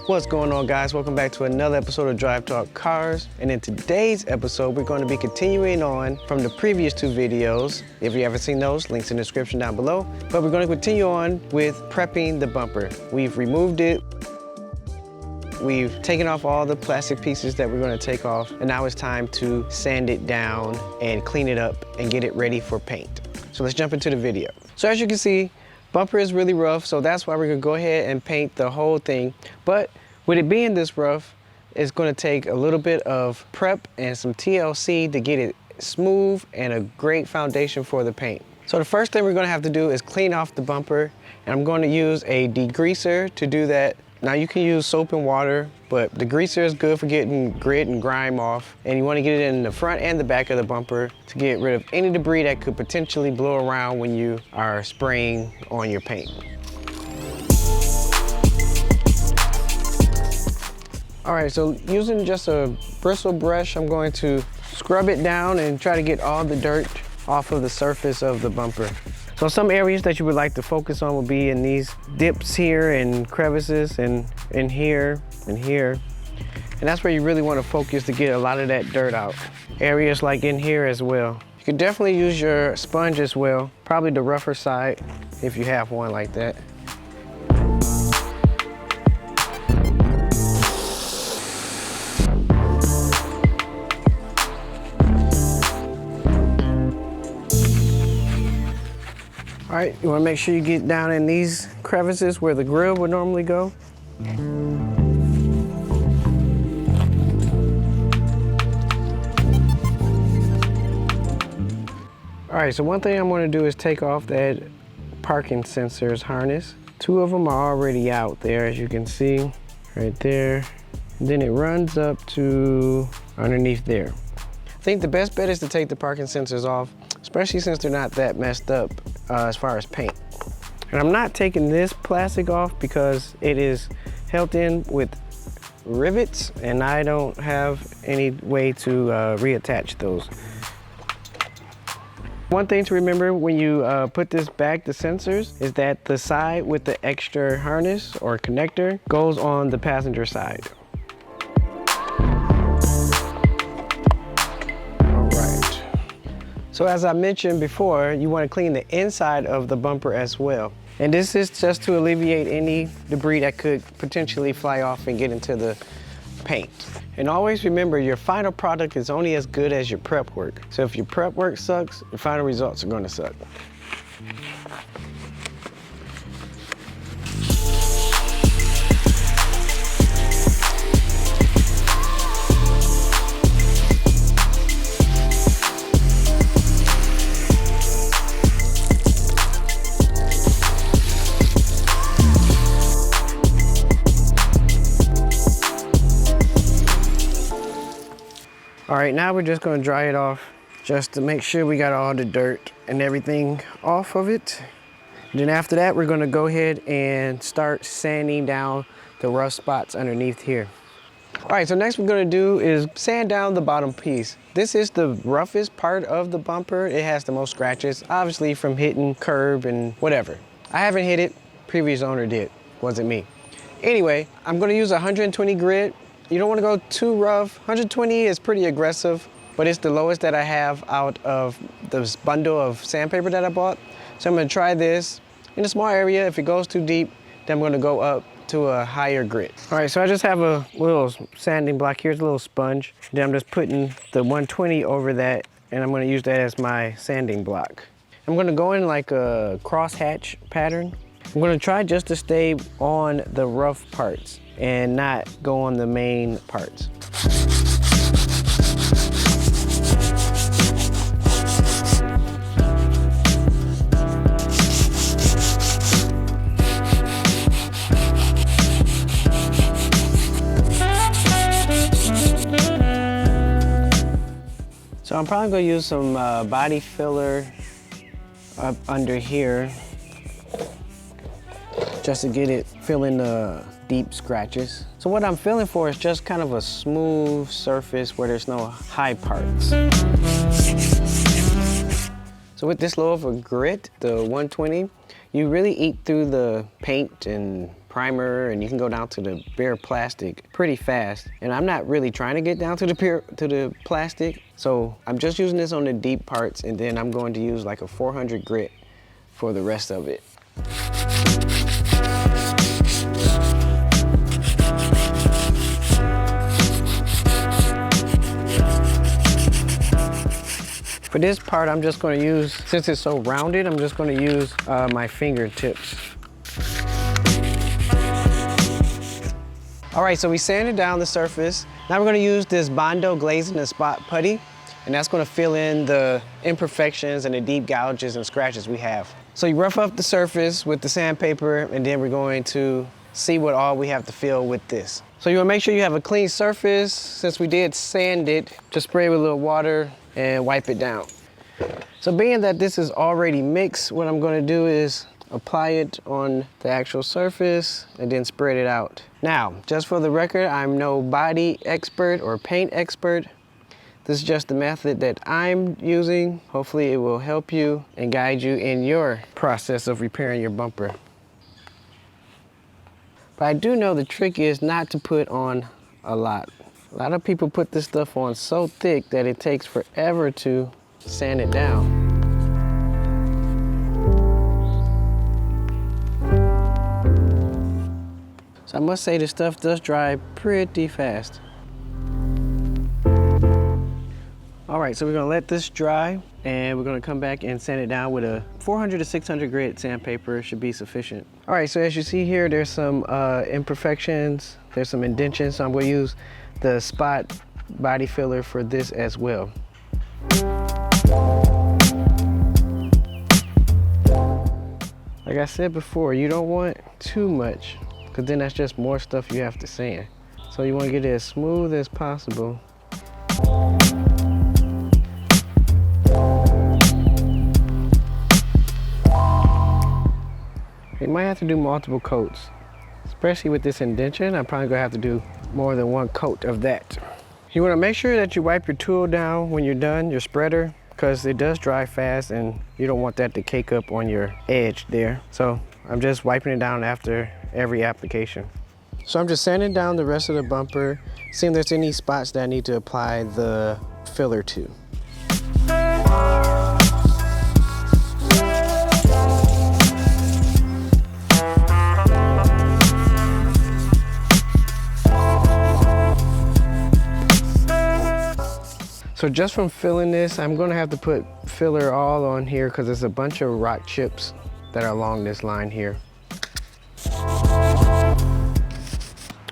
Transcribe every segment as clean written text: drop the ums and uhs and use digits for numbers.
What's going on, guys? Welcome back to another episode of Drive Talk Cars. And in today's episode, we're going to be continuing on from the previous two videos. If you haven't seen those, links in the description down below. But we're going to continue on with prepping the bumper. We've removed it. We've taken off all the plastic pieces that we're going to take off. And now it's time to sand it down and clean it up and get it ready for paint. So let's jump into the video. So as you can see, bumper is really rough, so that's why we're gonna go ahead and paint the whole thing. But with it being this rough, it's gonna take a little bit of prep and some TLC to get it smooth and a great foundation for the paint. So the first thing we're gonna have to do is clean off the bumper, and I'm gonna use a degreaser to do that. Now you can use soap and water, but the greaser is good for getting grit and grime off. And you want to get it in the front and the back of the bumper to get rid of any debris that could potentially blow around when you are spraying on your paint. All right, so using just a bristle brush, I'm going to scrub it down and try to get all the dirt off of the surface of the bumper. So some areas that you would like to focus on will be in these dips here and crevices and in here and here. And that's where you really want to focus to get a lot of that dirt out. Areas like in here as well. You could definitely use your sponge as well, probably the rougher side if you have one like that. All right, you wanna make sure you get down in these crevices where the grill would normally go. All right, so one thing I'm gonna do is take off that parking sensors harness. Two of them are already out there, as you can see, right there. And then it runs up to underneath there. I think the best bet is to take the parking sensors off, especially since they're not that messed up as far as paint. And I'm not taking this plastic off because it is held in with rivets and I don't have any way to reattach those. One thing to remember when you put this back, the sensors, is that the side with the extra harness or connector goes on the passenger side. So as I mentioned before, you want to clean the inside of the bumper as well. And this is just to alleviate any debris that could potentially fly off and get into the paint. And always remember, your final product is only as good as your prep work. So if your prep work sucks, your final results are going to suck. All right, now we're just gonna dry it off just to make sure we got all the dirt and everything off of it. Then after that, we're gonna go ahead and start sanding down the rough spots underneath here. All right, so next we're gonna do is sand down the bottom piece. This is the roughest part of the bumper. It has the most scratches, obviously from hitting curb and whatever. I haven't hit it, previous owner did, wasn't me. Anyway, I'm gonna use 120 grit. You don't want to go too rough. 120 is pretty aggressive, but it's the lowest that I have out of this bundle of sandpaper that I bought. So I'm going to try this in a small area. If it goes too deep, then I'm going to go up to a higher grit. All right, so I just have a little sanding block. Here's a little sponge. Then I'm just putting the 120 over that, and I'm going to use that as my sanding block. I'm going to go in like a crosshatch pattern. I'm going to try just to stay on the rough parts and not go on the main parts. So I'm probably gonna use some body filler up under here just to get it filling the deep scratches. So what I'm feeling for is just kind of a smooth surface where there's no high parts. So with this low of a grit, the 120, you really eat through the paint and primer, and you can go down to the bare plastic pretty fast. And I'm not really trying to get down to the plastic, so I'm just using this on the deep parts, and then I'm going to use like a 400 grit for the rest of it. For this part, I'm just going to use, since it's so rounded, I'm just going to use my fingertips. All right, so we sanded down the surface. Now we're going to use this Bondo Glazing and Spot Putty, and that's going to fill in the imperfections and the deep gouges and scratches we have. So you rough up the surface with the sandpaper, and then we're going to see what all we have to fill with this. So you want to make sure you have a clean surface. Since we did sand it, just spray it with a little water and wipe it down. So being that this is already mixed, what I'm going to do is apply it on the actual surface and then spread it out. Now, just for the record, I'm no body expert or paint expert. This is just the method that I'm using. Hopefully it will help you and guide you in your process of repairing your bumper. But I do know the trick is not to put on a lot. A lot of people put this stuff on so thick that it takes forever to sand it down. So I must say this stuff does dry pretty fast. All right, so we're gonna let this dry, and we're gonna come back and sand it down with a 400 to 600 grit sandpaper. Should be sufficient. All right, so as you see here, there's some imperfections, there's some indentions, so I'm gonna use the spot body filler for this as well. Like I said before, you don't want too much, because then that's just more stuff you have to sand. So you want to get it as smooth as possible. You might have to do multiple coats, especially with this indentation. I'm probably gonna have to do more than one coat of that. You want to make sure that you wipe your tool down when you're done, your spreader, because it does dry fast and you don't want that to cake up on your edge there. So I'm just wiping it down after every application. So I'm just sanding down the rest of the bumper, seeing if there's any spots that I need to apply the filler to. So just from filling this, I'm gonna have to put filler all on here because there's a bunch of rock chips that are along this line here.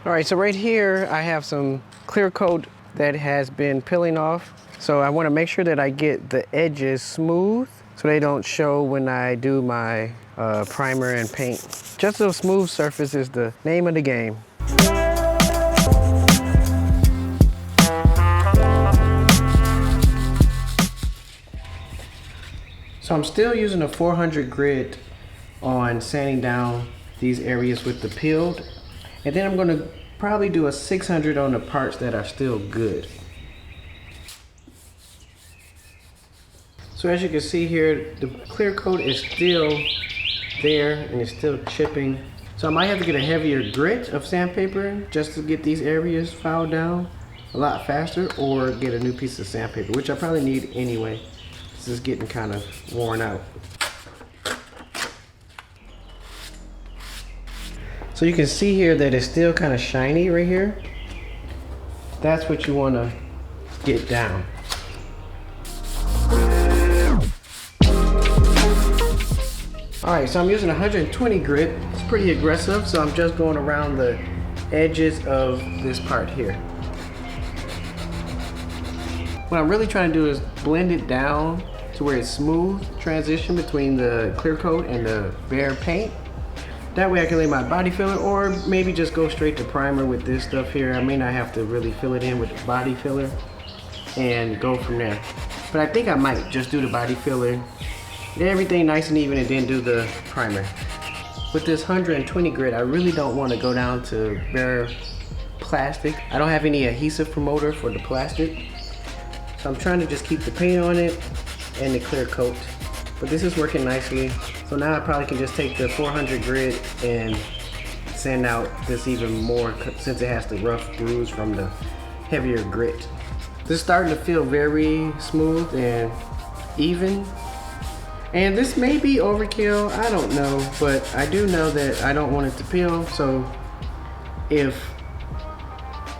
All right, so right here, I have some clear coat that has been peeling off. So I wanna make sure that I get the edges smooth so they don't show when I do my primer and paint. Just a smooth surface is the name of the game. So I'm still using a 400 grit on sanding down these areas with the peeled. And then I'm gonna probably do a 600 on the parts that are still good. So as you can see here, the clear coat is still there and it's still chipping. So I might have to get a heavier grit of sandpaper just to get these areas filed down a lot faster, or get a new piece of sandpaper, which I probably need anyway. This is getting kind of worn out. So you can see here that it's still kind of shiny right here. That's what you want to get down. All right, so I'm using 120 grit. It's pretty aggressive, so I'm just going around the edges of this part here. What I'm really trying to do is blend it down to where it's smooth transition between the clear coat and the bare paint. That way I can lay my body filler, or maybe just go straight to primer with this stuff here. I may not have to really fill it in with the body filler and go from there. But I think I might just do the body filler, get everything nice and even, and then do the primer. With this 120 grit, I really don't want to go down to bare plastic. I don't have any adhesive promoter for the plastic. So I'm trying to just keep the paint on it and the clear coat. But this is working nicely. So now I probably can just take the 400 grit and sand out this even more since it has the rough grooves from the heavier grit. This is starting to feel very smooth and even. And this may be overkill, I don't know, but I do know that I don't want it to peel, so if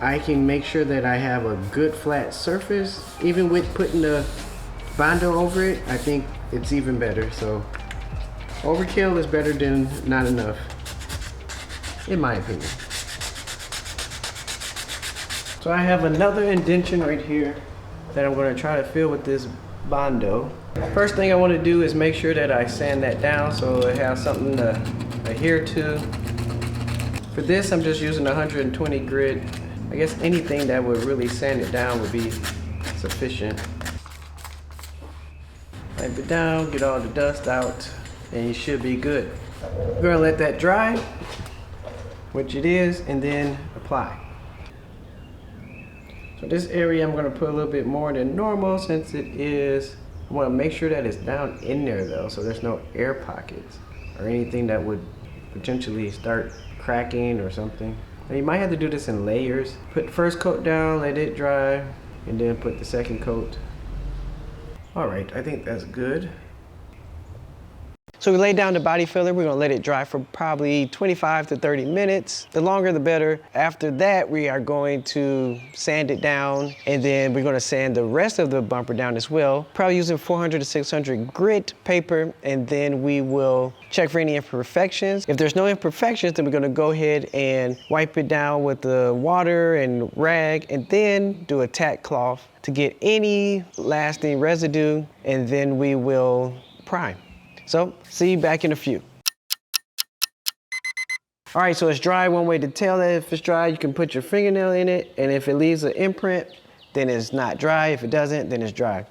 I can make sure that I have a good flat surface, even with putting the Bondo over it, I think it's even better. So overkill is better than not enough, in my opinion. So I have another indentation right here that I'm going to try to fill with this Bondo. First thing I want to do is make sure that I sand that down so it has something to adhere to. For this, I'm just using 120 grit. I guess anything that would really sand it down would be sufficient. Wipe it down, get all the dust out, and you should be good. We're gonna let that dry, which it is, and then apply. So this area I'm gonna put a little bit more than normal since it is, I wanna make sure that it's down in there though, so there's no air pockets or anything that would potentially start cracking or something. Now you might have to do this in layers. Put the first coat down, let it dry, and then put the second coat. All right, I think that's good. So we laid down the body filler. We're gonna let it dry for probably 25 to 30 minutes. The longer the better. After that, we are going to sand it down, and then we're gonna sand the rest of the bumper down as well. Probably using 400 to 600 grit paper, and then we will check for any imperfections. If there's no imperfections, then we're gonna go ahead and wipe it down with the water and rag, and then do a tack cloth to get any lasting residue, and then we will prime. So, see you back in a few. All right, so it's dry. One way to tell that if it's dry, you can put your fingernail in it, and if it leaves an imprint, then it's not dry. If it doesn't, then it's dry.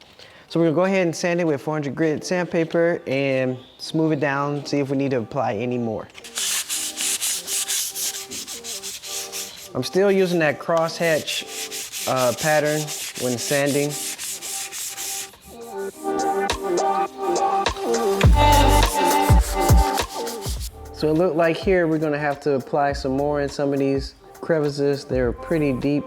So we're gonna go ahead and sand it with 400 grit sandpaper and smooth it down, see if we need to apply any more. I'm still using that crosshatch pattern when sanding. So it looked like here we're gonna have to apply some more in some of these crevices. They're pretty deep.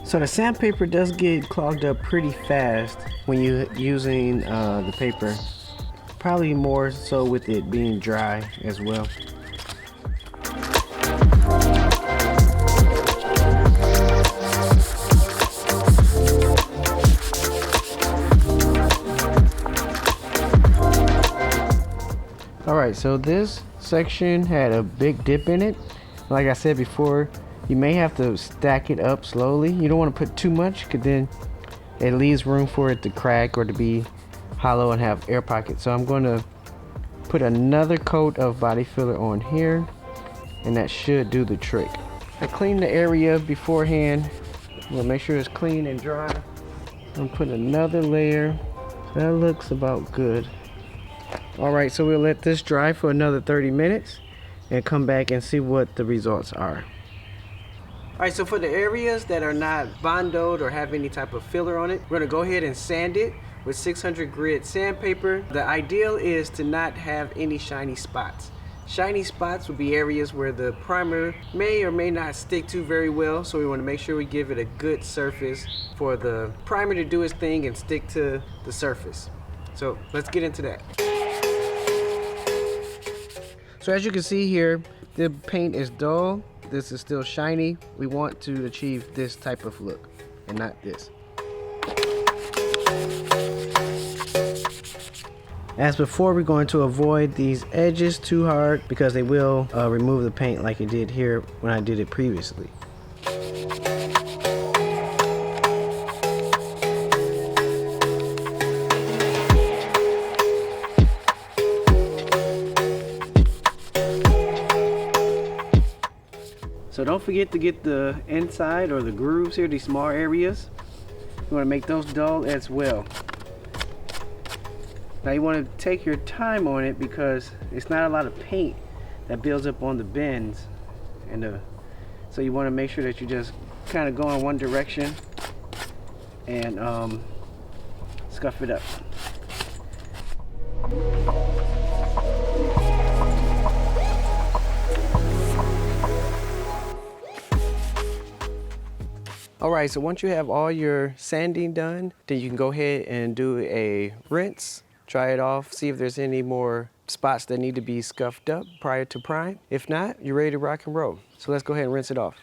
So the sandpaper does get clogged up pretty fast when you're using the paper. Probably more so with it being dry as well. All right, so this section had a big dip in it. Like I said before, you may have to stack it up slowly. You don't want to put too much because then it leaves room for it to crack or to be hollow and have air pockets. So I'm going to put another coat of body filler on here, and that should do the trick. I cleaned the area beforehand. We'll make sure it's clean and dry. I'm putting another layer. That looks about good. All right, so we'll let this dry for another 30 minutes and come back and see what the results are. All right, so for the areas that are not bondoed or have any type of filler on it, we're gonna go ahead and sand it with 600 grit sandpaper. The ideal is to not have any shiny spots. Shiny spots would be areas where the primer may or may not stick to very well, so we want to make sure we give it a good surface for the primer to do its thing and stick to the surface. So let's get into that. So as you can see here, the paint is dull. This is still shiny. We want to achieve this type of look and not this. As before, we're going to avoid these edges too hard because they will remove the paint like it did here when I did it previously. So don't forget to get the inside or the grooves here, these small areas. You want to make those dull as well. Now you want to take your time on it because it's not a lot of paint that builds up on the bends, and so you want to make sure that you just kind of go in one direction and scuff it up. All right, so once you have all your sanding done, then you can go ahead and do a rinse, dry it off, see if there's any more spots that need to be scuffed up prior to prime. If not, you're ready to rock and roll. So let's go ahead and rinse it off.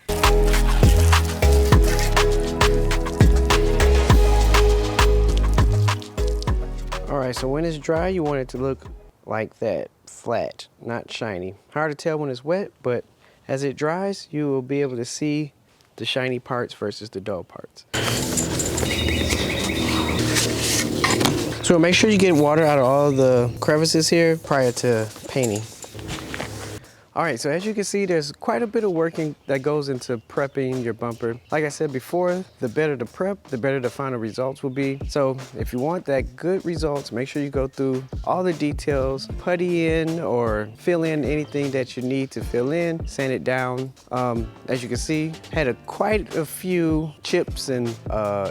All right, so when it's dry, you want it to look like that, flat, not shiny. Hard to tell when it's wet, but as it dries, you will be able to see the shiny parts versus the dull parts. So make sure you get water out of all the crevices here prior to painting. All right, so as you can see, there's quite a bit of working that goes into prepping your bumper. Like I said before, the better the prep, the better the final results will be. So if you want that good results, make sure you go through all the details, putty in or fill in anything that you need to fill in, sand it down. As you can see, had quite a few chips and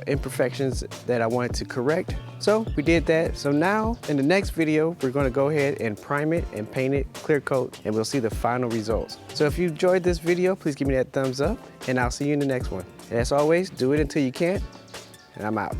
imperfections that I wanted to correct. So we did that. So now in the next video, we're gonna go ahead and prime it and paint it, clear coat, and we'll see the final results. So if you enjoyed this video, please give me that thumbs up and I'll see you in the next one. And as always, do it until you can't, and I'm out.